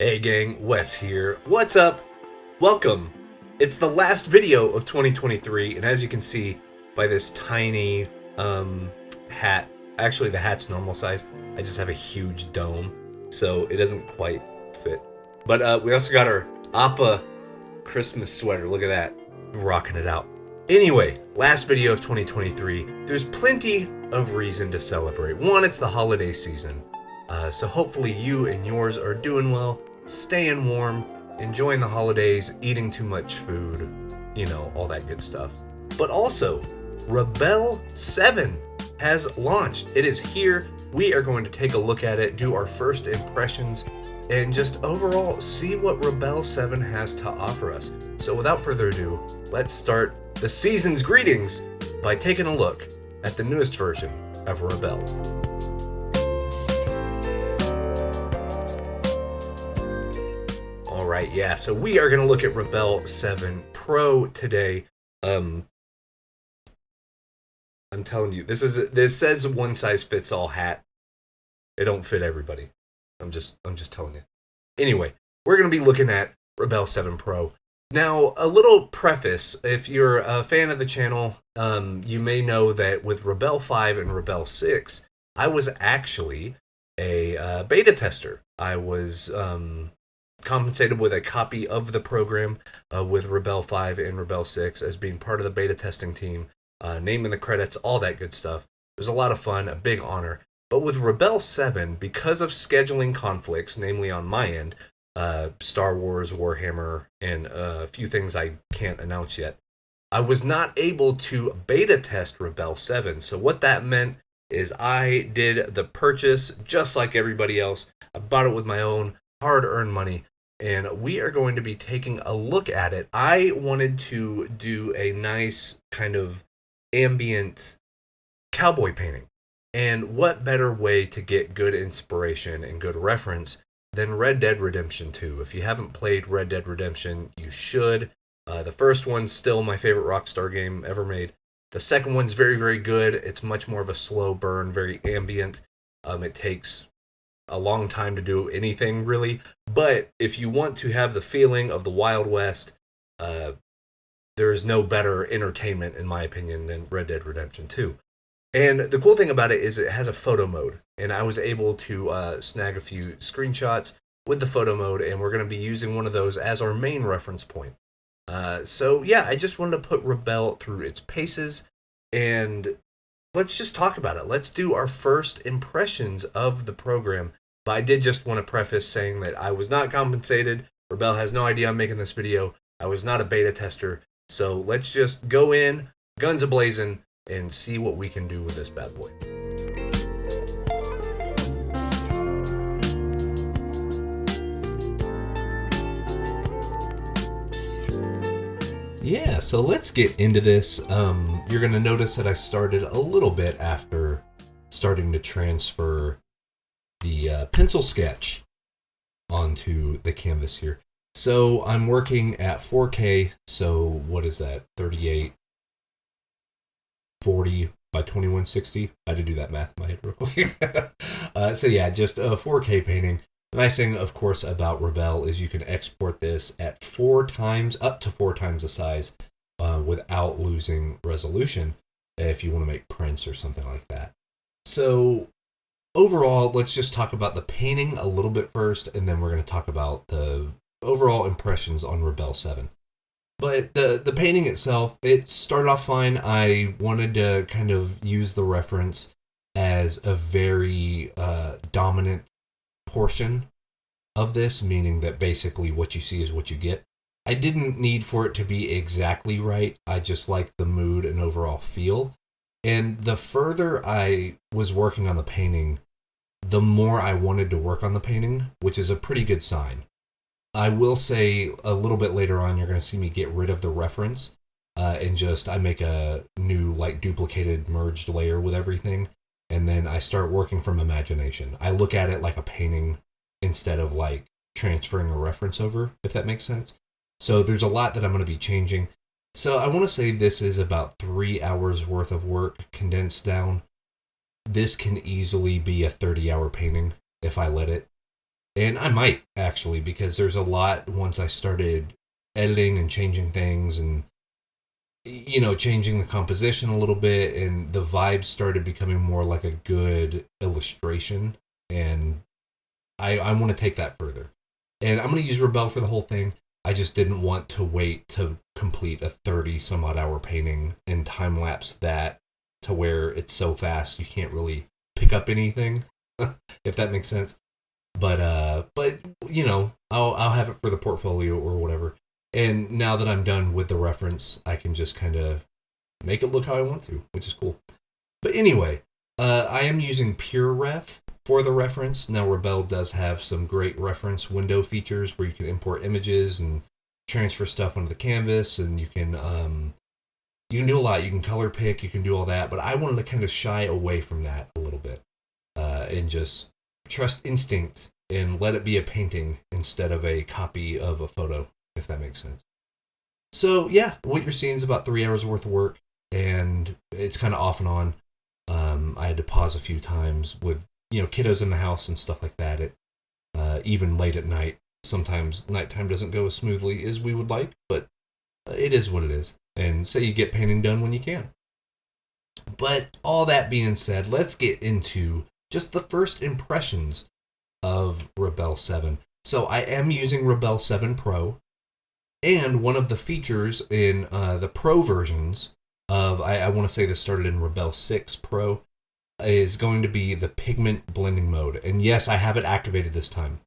Hey gang, Wes here. What's up? Welcome. It's the last video of 2023, and as you can see by this tiny hat, actually the hat's normal size. I just have a huge dome, so it doesn't quite fit. But we also got our Appa Christmas sweater. Look at that. Rocking it out. Anyway, last video of 2023. There's plenty of reason to celebrate. One, it's the holiday season. So hopefully you and yours are doing well, staying warm, enjoying the holidays, eating too much food, you know, all that good stuff. But also, Rebelle 7 has launched. It is here. We are going to take a look at it, do our first impressions, and just overall see what Rebelle 7 has to offer us. So without further ado, let's start the season's greetings by taking a look at the newest version of Rebelle. Alright, yeah, so we are going to look at Rebelle 7 Pro today. I'm telling you, this says one size fits all hat. It don't fit everybody. I'm just telling you. Anyway, we're going to be looking at Rebelle 7 Pro. Now, a little preface. If you're a fan of the channel, you may know that with Rebelle 5 and Rebelle 6, I was actually a beta tester. I was compensated with a copy of the program with Rebelle 5 and Rebelle 6 as being part of the beta testing team, naming the credits, all that good stuff. It was a lot of fun, a big honor. But with Rebelle 7, because of scheduling conflicts, namely on my end, Star Wars, Warhammer, and a few things I can't announce yet, I was not able to beta test Rebelle 7. So what that meant is I did the purchase just like everybody else. I bought it with my own hard-earned money, and we are going to be taking a look at it. I wanted to do a nice kind of ambient cowboy painting. And what better way to get good inspiration and good reference than Red Dead Redemption 2? If you haven't played Red Dead Redemption, you should. The first one's still my favorite Rockstar game ever made. The second one's very, very good. It's much more of a slow burn, very ambient. It takes a long time to do anything, really. But if you want to have the feeling of the Wild West, there is no better entertainment, in my opinion, than Red Dead Redemption 2. And the cool thing about it is it has a photo mode, and I was able to snag a few screenshots with the photo mode, and we're going to be using one of those as our main reference point. So yeah, I just wanted to put Rebelle through its paces, and let's just talk about it. Let's do our first impressions of the program. But I did just want to preface saying that I was not compensated. Rebelle has no idea I'm making this video. I was not a beta tester. So let's just go in, guns a-blazing, and see what we can do with this bad boy. Yeah, so let's get into this. You're going to notice that I started a little bit after starting to transfer the pencil sketch onto the canvas here. So I'm working at 4K, so what is that, 3840 by 2160? I had to do that math in my head real quick. So yeah, just a 4K painting. The nice thing, of course, about Rebelle is you can export this at up to four times the size without losing resolution if you want to make prints or something like that. So overall, let's just talk about the painting a little bit first, and then we're going to talk about the overall impressions on Rebelle 7. But the painting itself, it started off fine. I wanted to kind of use the reference as a very dominant portion of this, meaning that basically what you see is what you get. I didn't need for it to be exactly right. I just liked the mood and overall feel. And the further I was working on the painting, the more I wanted to work on the painting, which is a pretty good sign. I will say a little bit later on, you're going to see me get rid of the reference and I make a new like duplicated merged layer with everything. And then I start working from imagination. I look at it like a painting instead of like transferring a reference over, if that makes sense. So there's a lot that I'm going to be changing. So I want to say this is about 3 hours worth of work condensed down. This can easily be a 30-hour painting if I let it. And I might, actually, because there's a lot once I started editing and changing things and, changing the composition a little bit, and the vibes started becoming more like a good illustration. And I want to take that further. And I'm going to use Rebelle for the whole thing. I just didn't want to wait to complete a 30 some odd hour painting and time lapse that to where it's so fast you can't really pick up anything, if that makes sense. But I'll have it for the portfolio or whatever. And now that I'm done with the reference, I can just kind of make it look how I want to, which is cool. But anyway, I am using PureRef for the reference. Now, Rebelle does have some great reference window features where you can import images and transfer stuff onto the canvas, and you can do a lot. You can color pick, you can do all that. But I wanted to kind of shy away from that a little bit and just trust instinct and let it be a painting instead of a copy of a photo, if that makes sense. So yeah, what you're seeing is about 3 hours worth of work, and it's kind of off and on. I had to pause a few times with kiddos in the house and stuff like that. Even late at night, sometimes nighttime doesn't go as smoothly as we would like, but it is what it is. And so you get painting done when you can. But all that being said, let's get into just the first impressions of Rebelle 7. So I am using Rebelle 7 Pro, and one of the features in the Pro versions of, I want to say this started in Rebelle 6 Pro, is going to be the pigment blending mode. And yes, I have it activated this time.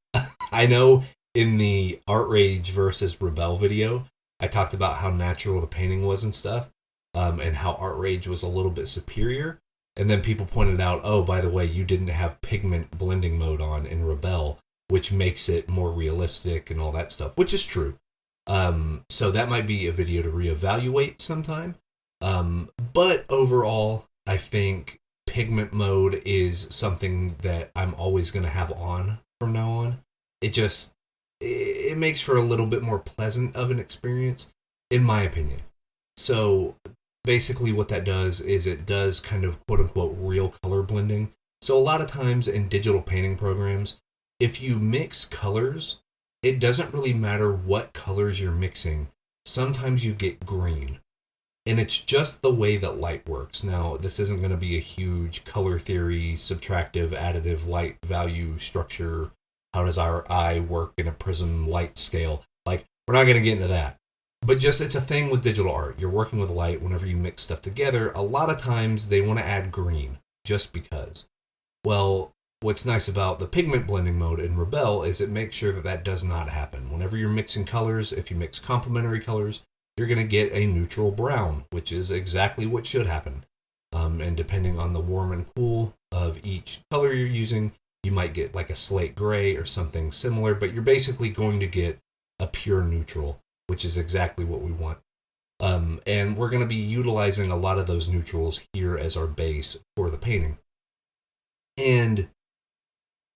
I know in the Art Rage versus Rebelle video, I talked about how natural the painting was and stuff, and how Art Rage was a little bit superior. And then people pointed out, oh, by the way, you didn't have pigment blending mode on in Rebelle, which makes it more realistic and all that stuff, which is true. So that might be a video to reevaluate sometime. But overall, I think pigment mode is something that I'm always going to have on from now on. It makes for a little bit more pleasant of an experience, in my opinion. So basically what that does is it does kind of quote-unquote real color blending. So a lot of times in digital painting programs, if you mix colors, it doesn't really matter what colors you're mixing. Sometimes you get green. And it's just the way that light works. Now, this isn't going to be a huge color theory, subtractive, additive light value structure. How does our eye work in a prism light scale? Like, we're not going to get into that. But just, it's a thing with digital art. You're working with light. Whenever you mix stuff together, a lot of times they want to add green just because. Well, what's nice about the pigment blending mode in Rebelle is it makes sure that that does not happen. Whenever you're mixing colors, if you mix complementary colors, you're going to get a neutral brown, which is exactly what should happen. And depending on the warm and cool of each color you're using, you might get like a slate gray or something similar, but you're basically going to get a pure neutral, which is exactly what we want. And we're going to be utilizing a lot of those neutrals here as our base for the painting. And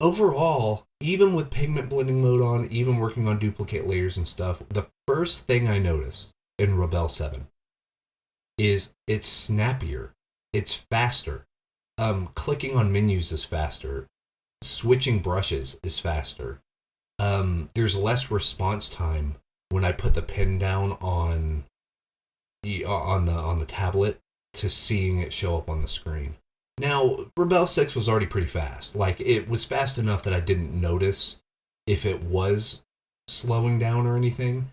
overall, even with pigment blending mode on, even working on duplicate layers and stuff, the first thing I noticed in Rebelle 7 is it's snappier, it's faster. Clicking on menus is faster. Switching brushes is faster. There's less response time when I put the pen down on the tablet to seeing it show up on the screen. Now, Rebelle 6 was already pretty fast. Like, it was fast enough that I didn't notice if it was slowing down or anything.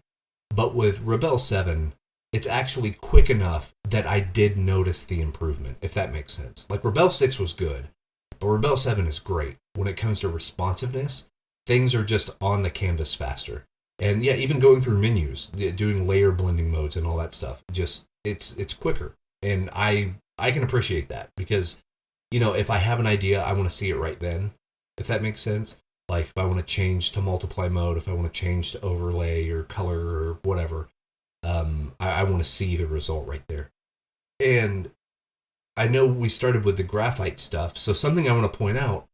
But with Rebelle 7, it's actually quick enough that I did notice the improvement, if that makes sense. Like, Rebelle 6 was good, but Rebelle 7 is great. When it comes to responsiveness, things are just on the canvas faster. And yeah, even going through menus, doing layer blending modes and all that stuff, just it's quicker. And I can appreciate that because, if I have an idea, I want to see it right then, if that makes sense. Like, if I want to change to multiply mode, if I want to change to overlay or color or whatever, I want to see the result right there. And I know we started with the graphite stuff, so something I want to point out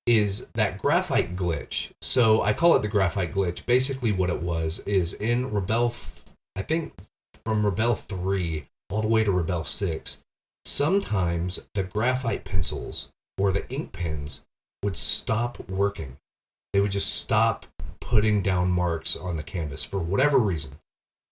is that graphite glitch. So I call it the graphite glitch. Basically what it was is in Rebelle, I think from Rebelle 3 all the way to Rebelle 6, sometimes the graphite pencils or the ink pens would stop working. They would just stop putting down marks on the canvas for whatever reason.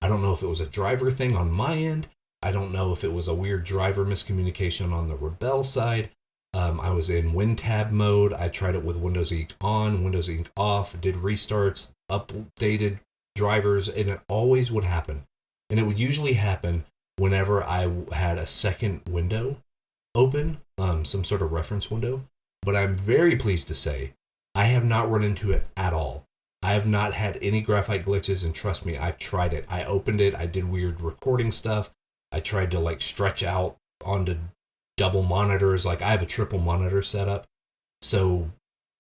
I don't know if it was a driver thing on my end. I don't know if it was a weird driver miscommunication on the Rebelle side. I was in WinTab mode. I tried it with Windows Ink on, Windows Ink off, did restarts, updated drivers, and it always would happen. And it would usually happen whenever I had a second window open, some sort of reference window. But I'm very pleased to say I have not run into it at all. I have not had any graphite glitches, and trust me, I've tried it. I opened it, I did weird recording stuff. I tried to like stretch out onto double monitors. Like I have a triple monitor setup. So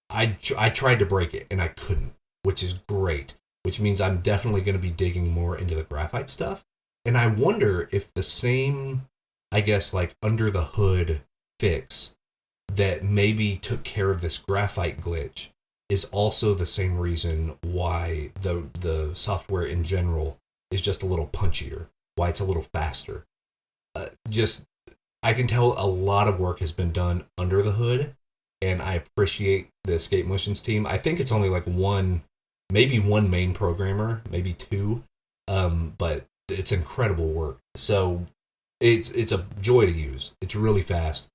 I tried to break it and I couldn't, which is great, which means I'm definitely going to be digging more into the graphite stuff. And I wonder if the same, I guess, like under the hood fix that maybe took care of this graphite glitch is also the same reason why the software in general is just a little punchier, why it's a little faster. I can tell a lot of work has been done under the hood, and I appreciate the Escape Motions team. I think it's only like maybe one main programmer, maybe two, but it's incredible work. So it's a joy to use. It's really fast,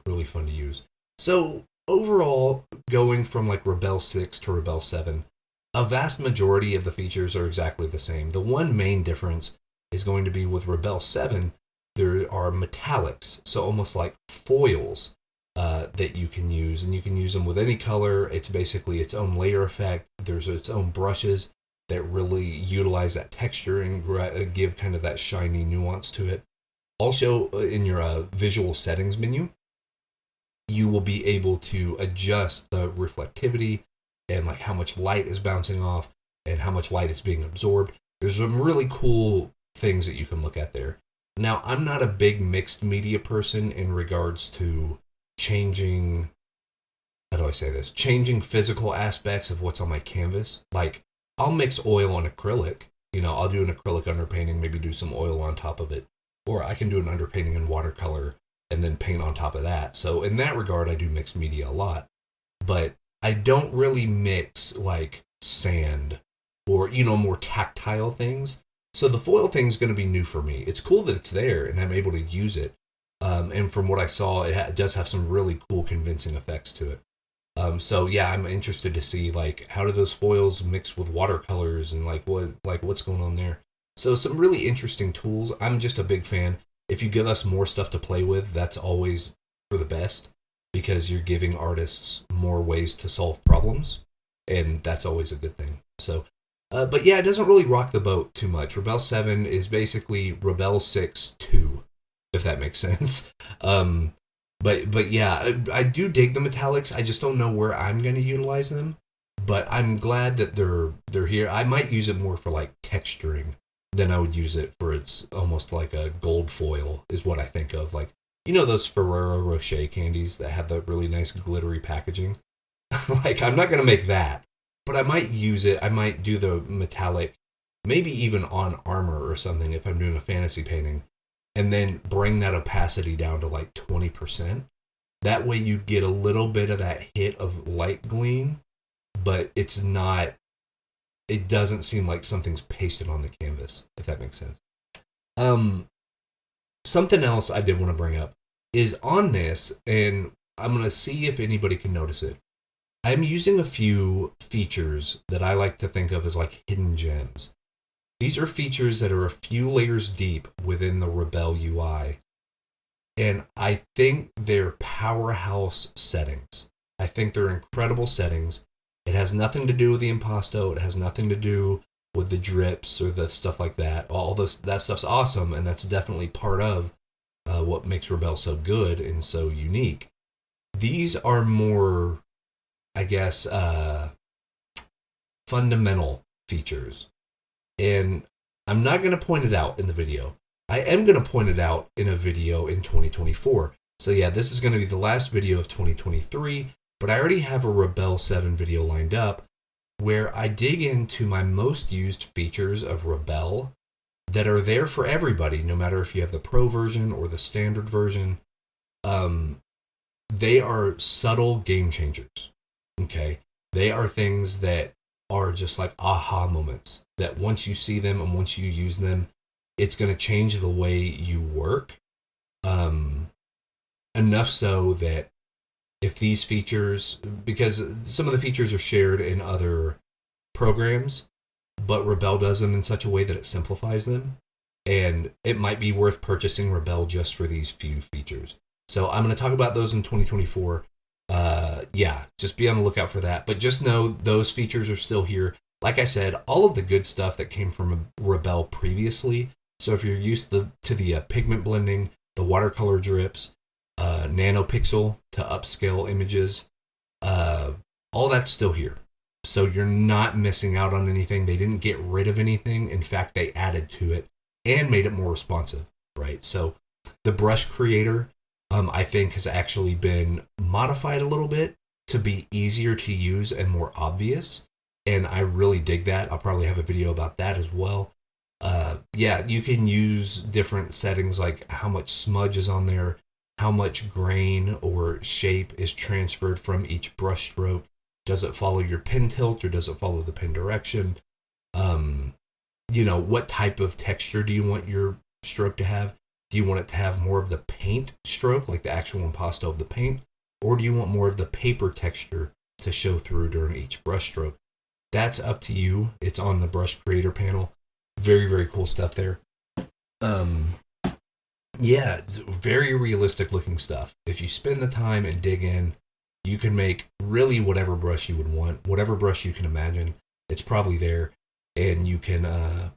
really fun to use. So overall, going from like Rebelle 6 to Rebelle 7, a vast majority of the features are exactly the same. The one main difference is going to be with Rebelle 7, there are metallics, so almost like foils that you can use, and you can use them with any color. It's basically its own layer effect. There's its own brushes that really utilize that texture and give kind of that shiny nuance to it. Also, in your visual settings menu, you will be able to adjust the reflectivity and like how much light is bouncing off and how much light is being absorbed. There's some really cool things that you can look at there. Now, I'm not a big mixed media person in regards to changing physical aspects of what's on my canvas. Like, I'll mix oil and acrylic. I'll do an acrylic underpainting, maybe do some oil on top of it. Or I can do an underpainting in watercolor and then paint on top of that. So in that regard, I do mixed media a lot. But I don't really mix, like, sand or, more tactile things. So the foil thing is going to be new for me. It's cool that it's there and I'm able to use it. And from what I saw, it does have some really cool, convincing effects to it. So yeah, I'm interested to see like how do those foils mix with watercolors and what's going on there. So some really interesting tools. I'm just a big fan. If you give us more stuff to play with, that's always for the best because you're giving artists more ways to solve problems, and that's always a good thing. So. But yeah, it doesn't really rock the boat too much. Rebelle 7 is basically Rebelle 6 2, if that makes sense. But yeah, I do dig the metallics. I just don't know where I'm going to utilize them. But I'm glad that they're here. I might use it more for like texturing than I would use it for it's almost like a gold foil is what I think of. Like, those Ferrero Rocher candies that have the really nice glittery packaging? Like, I'm not going to make that. But I might use it. I might do the metallic, maybe even on armor or something if I'm doing a fantasy painting, and then bring that opacity down to like 20%. That way you get a little bit of that hit of light gleam, but it doesn't seem like something's pasted on the canvas, if that makes sense. Something else I did want to bring up is on this, and I'm going to see if anybody can notice it. I'm using a few features that I like to think of as like hidden gems. These are features that are a few layers deep within the Rebelle UI. And I think they're powerhouse settings. I think they're incredible settings. It has nothing to do with the impasto. It has nothing to do with the drips or the stuff like that. That stuff's awesome, and that's definitely part of what makes Rebelle so good and so unique. These are more, I guess, fundamental features. And I'm not going to point it out in the video. I am going to point it out in a video in 2024. So yeah, this is going to be the last video of 2023, but I already have a Rebelle 7 video lined up where I dig into my most used features of Rebelle that are there for everybody, no matter if you have the pro version or the standard version. They are subtle game changers. Okay, They are things that are just like aha moments, that once you see them and once you use them, it's going to change the way you work. Enough so that if these features, because some of the features are shared in other programs, but Rebelle does them in such a way that it simplifies them. And it might be worth purchasing Rebelle just for these few features. So I'm going to talk about those in 2024. Just be on the lookout for that. But just know those features are still here. Like I said, all of the good stuff that came from Rebelle previously. So if you're used to the pigment blending, the watercolor drips, Nanopixel to upscale images, all that's still here. So you're not missing out on anything. They didn't get rid of anything. In fact, they added to it and made it more responsive, right? So the brush creator, I think, has actually been modified a little bit to be easier to use and more obvious. And I really dig that. I'll probably have a video about that as well. You can use different settings, like how much smudge is on there, how much grain or shape is transferred from each brush stroke. Does it follow your pen tilt or does it follow the pen direction? What type of texture do you want your stroke to have? Do you want it to have more of the paint stroke, like the actual impasto of the paint? Or do you want more of the paper texture to show through during each brush stroke? That's up to you. It's on the brush creator panel. Very, very cool stuff there. It's very realistic looking stuff. If you spend the time and dig in, you can make really whatever brush you would want, whatever brush you can imagine. It's probably there. And you can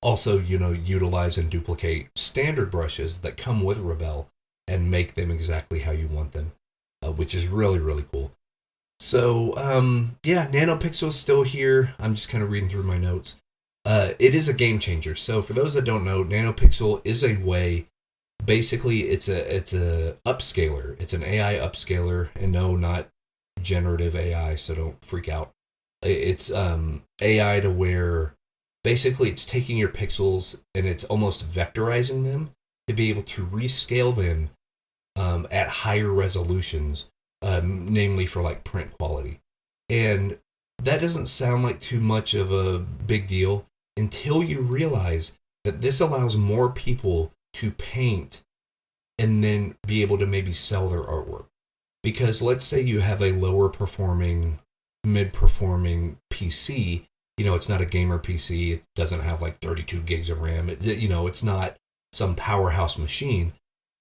also, utilize and duplicate standard brushes that come with Rebelle and make them exactly how you want them, which is really, really cool. So, Nanopixel is still here. I'm just kind of reading through my notes. It is a game changer. So for those that don't know, Nanopixel is a way, basically it's a upscaler. It's an AI upscaler, and no, not generative AI, so don't freak out. It's AI to where basically it's taking your pixels and it's almost vectorizing them to be able to rescale them at higher resolutions, namely for like print quality. And that doesn't sound like too much of a big deal until you realize that this allows more people to paint and then be able to maybe sell their artwork. Because let's say you have a lower performing, mid-performing PC, it's not a gamer PC, it doesn't have like 32 gigs of RAM, it's not some powerhouse machine.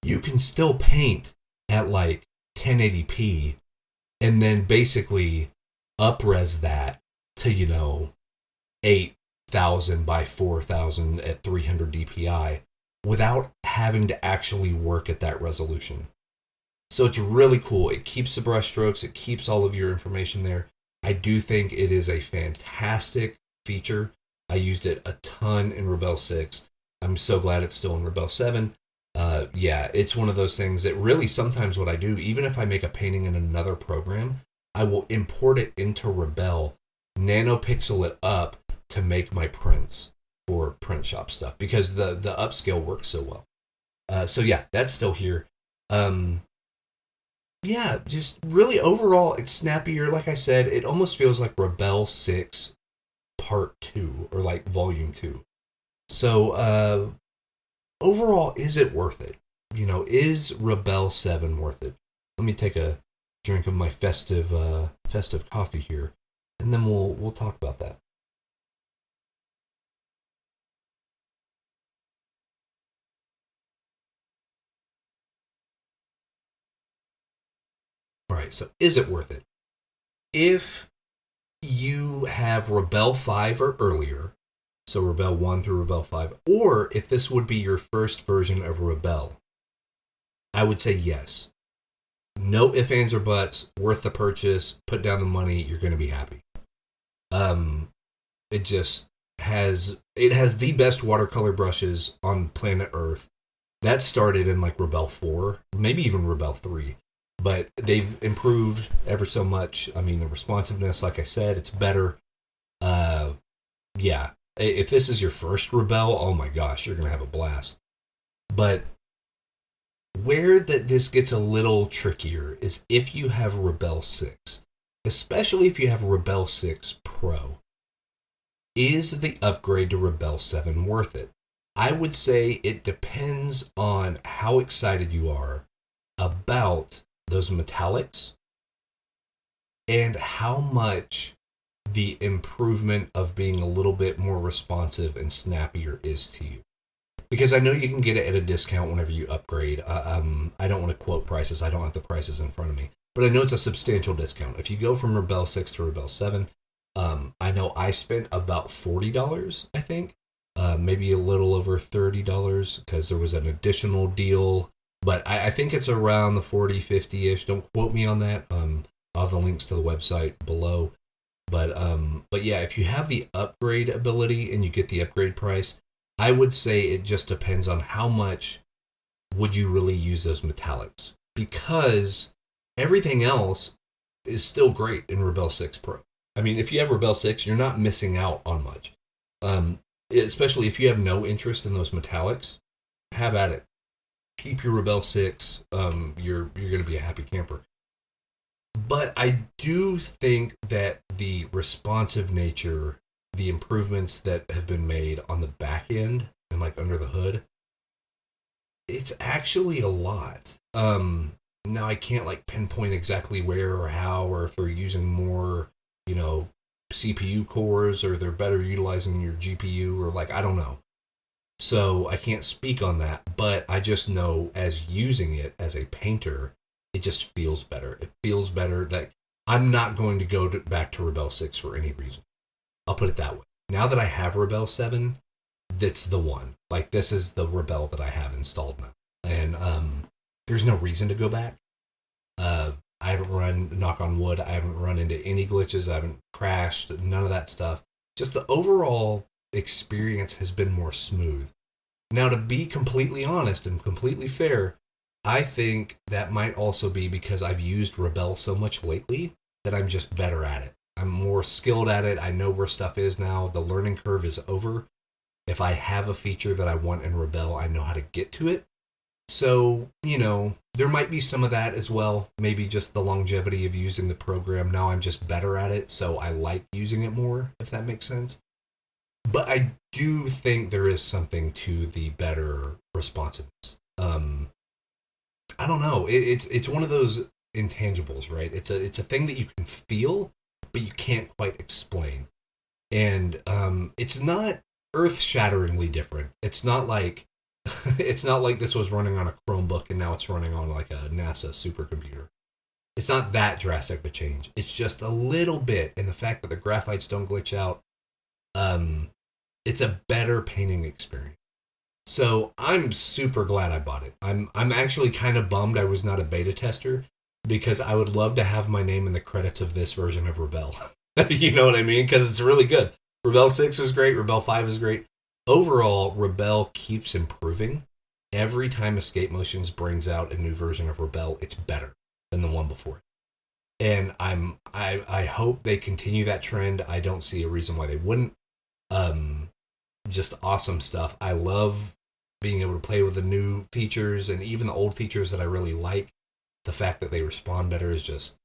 You can still paint at like 1080p and then basically up-res that to, 8,000 by 4,000 at 300 DPI without having to actually work at that resolution. So it's really cool. It keeps the brush strokes. It keeps all of your information there. I do think it is a fantastic feature. I used it a ton in Rebelle 6. I'm so glad it's still in Rebelle 7. It's one of those things that really sometimes what I do, even if I make a painting in another program, I will import it into Rebelle, nanopixel it up to make my prints for print shop stuff because the upscale works so well. That's still here. Just really overall, it's snappier. Like I said, it almost feels like Rebelle 6 Part 2 or like Volume 2. So overall, is it worth it? Is Rebelle 7 worth it? Let me take a drink of my festive coffee here, and then we'll talk about that. All right, so is it worth it? If you have Rebelle 5 or earlier, so Rebelle 1 through Rebelle 5, or if this would be your first version of Rebelle, I would say yes. No ifs, ands, or buts, worth the purchase, put down the money, you're going to be happy. It has the best watercolor brushes on planet Earth. That started in like Rebelle 4, maybe even Rebelle 3. But they've improved ever so much. I mean, the responsiveness, like I said, it's better. If this is your first Rebelle, oh my gosh, you're going to have a blast. But where this gets a little trickier is if you have Rebelle 6. especially if you have Rebelle 6 Pro. Is the upgrade to Rebelle 7 worth it? I would say it depends on how excited you are about those metallics and how much the improvement of being a little bit more responsive and snappier is to you. Because I know you can get it at a discount whenever you upgrade. I don't want to quote prices. I don't have the prices in front of me. But I know it's a substantial discount. If you go from Rebelle 6 to Rebelle 7, I know I spent about $40, I think. Maybe a little over $30 because there was an additional deal. But I think it's around the 40, 50-ish. Don't quote me on that. I'll have the links to the website below. But yeah, if you have the upgrade ability and you get the upgrade price, I would say it just depends on how much would you really use those metallics. Because everything else is still great in Rebelle 6 Pro. I mean, if you have Rebelle 6, you're not missing out on much. Especially if you have no interest in those metallics, have at it. Keep your Rebelle 6. You're going to be a happy camper. But I do think that the responsive nature, the improvements that have been made on the back end and like under the hood, it's actually a lot. Now I can't like pinpoint exactly where or how, or if they're using more, CPU cores, or they're better utilizing your GPU, or like, I don't know. So I can't speak on that, but I just know as using it as a painter, it just feels better. It feels better that I'm not going to go back to Rebelle 6 for any reason. I'll put it that way. Now that I have Rebelle 7, that's the one. Like, this is the Rebelle that I have installed now. And there's no reason to go back. I haven't run, knock on wood, I haven't run into any glitches. I haven't crashed, none of that stuff. Just the overall experience has been more smooth. Now, to be completely honest and completely fair, I think that might also be because I've used Rebelle so much lately that I'm just better at it. I'm more skilled at it. I know where stuff is now. The learning curve is over. If I have a feature that I want in Rebelle, I know how to get to it. So, there might be some of that as well. Maybe just the longevity of using the program. Now I'm just better at it, so I like using it more, if that makes sense. But I do think there is something to the better responsiveness. I don't know. It's one of those intangibles, right? It's a thing that you can feel, but you can't quite explain. And it's not earth-shatteringly different. It's not like this was running on a Chromebook and now it's running on like a NASA supercomputer. It's not that drastic of a change. It's just a little bit, and the fact that the graphites don't glitch out, it's a better painting experience. So I'm super glad I bought it. I'm actually kind of bummed I was not a beta tester, because I would love to have my name in the credits of this version of Rebelle. You know what I mean? Because it's really good. Rebelle 6 is great. Rebelle 5 is great. Overall, Rebelle keeps improving. Every time Escape Motions brings out a new version of Rebelle, it's better than the one before. And I hope they continue that trend. I don't see a reason why they wouldn't. Just awesome stuff. I love being able to play with the new features, and even the old features that I really like. The fact that they respond better is just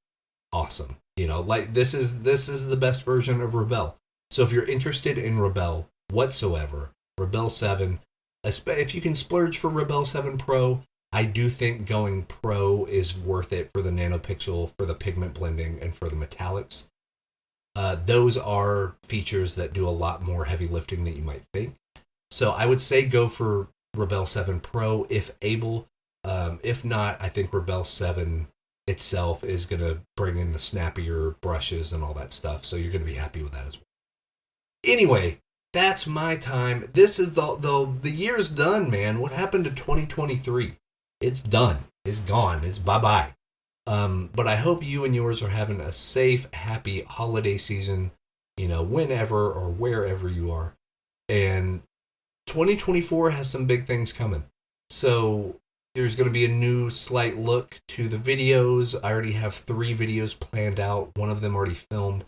awesome. Like this is the best version of Rebelle. So if you're interested in Rebelle whatsoever, Rebelle 7, if you can splurge for Rebelle 7 Pro, I do think going Pro is worth it for the Nanopixel, for the pigment blending, and for the metallics. Those are features that do a lot more heavy lifting than you might think. So I would say go for Rebelle 7 Pro if able. If not, I think Rebelle 7 itself is going to bring in the snappier brushes and all that stuff, so you're going to be happy with that as well. Anyway, that's my time. This is the year's done, man. What happened to 2023? It's done. It's gone. It's bye-bye. But I hope you and yours are having a safe, happy holiday season, whenever or wherever you are. And 2024 has some big things coming. So there's going to be a new slight look to the videos. I already have 3 videos planned out. One of them already filmed.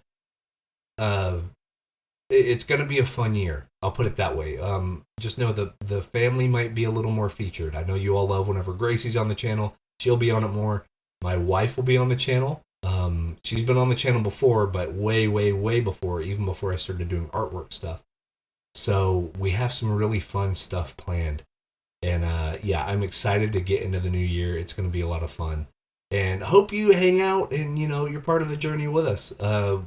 It's going to be a fun year. I'll put it that way. Just know the family might be a little more featured. I know you all love whenever Gracie's on the channel. She'll be on it more. My wife will be on the channel. She's been on the channel before, but way, way, way before, even before I started doing artwork stuff. So we have some really fun stuff planned. And yeah, I'm excited to get into the new year. It's going to be a lot of fun. And hope you hang out and, you know, you're part of the journey with us.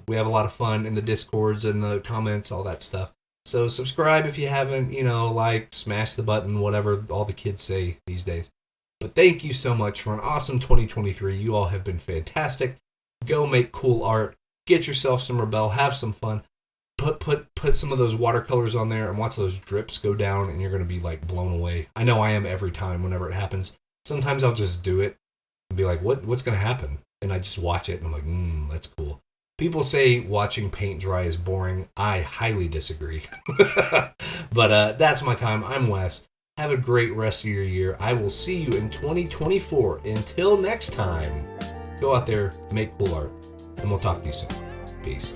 We have a lot of fun in the Discords and the comments, all that stuff. So subscribe if you haven't, you know, like, smash the button, whatever all the kids say these days. But thank you so much for an awesome 2023. You all have been fantastic. Go make cool art. Get yourself some Rebelle. Have some fun. Put some of those watercolors on there and watch those drips go down, and you're going to be, like, blown away. I know I am every time whenever it happens. Sometimes I'll just do it and be like, what's going to happen? And I just watch it, and I'm like, that's cool. People say watching paint dry is boring. I highly disagree. But that's my time. I'm Wes. Have a great rest of your year. I will see you in 2024. Until next time, go out there, make cool art, and we'll talk to you soon. Peace.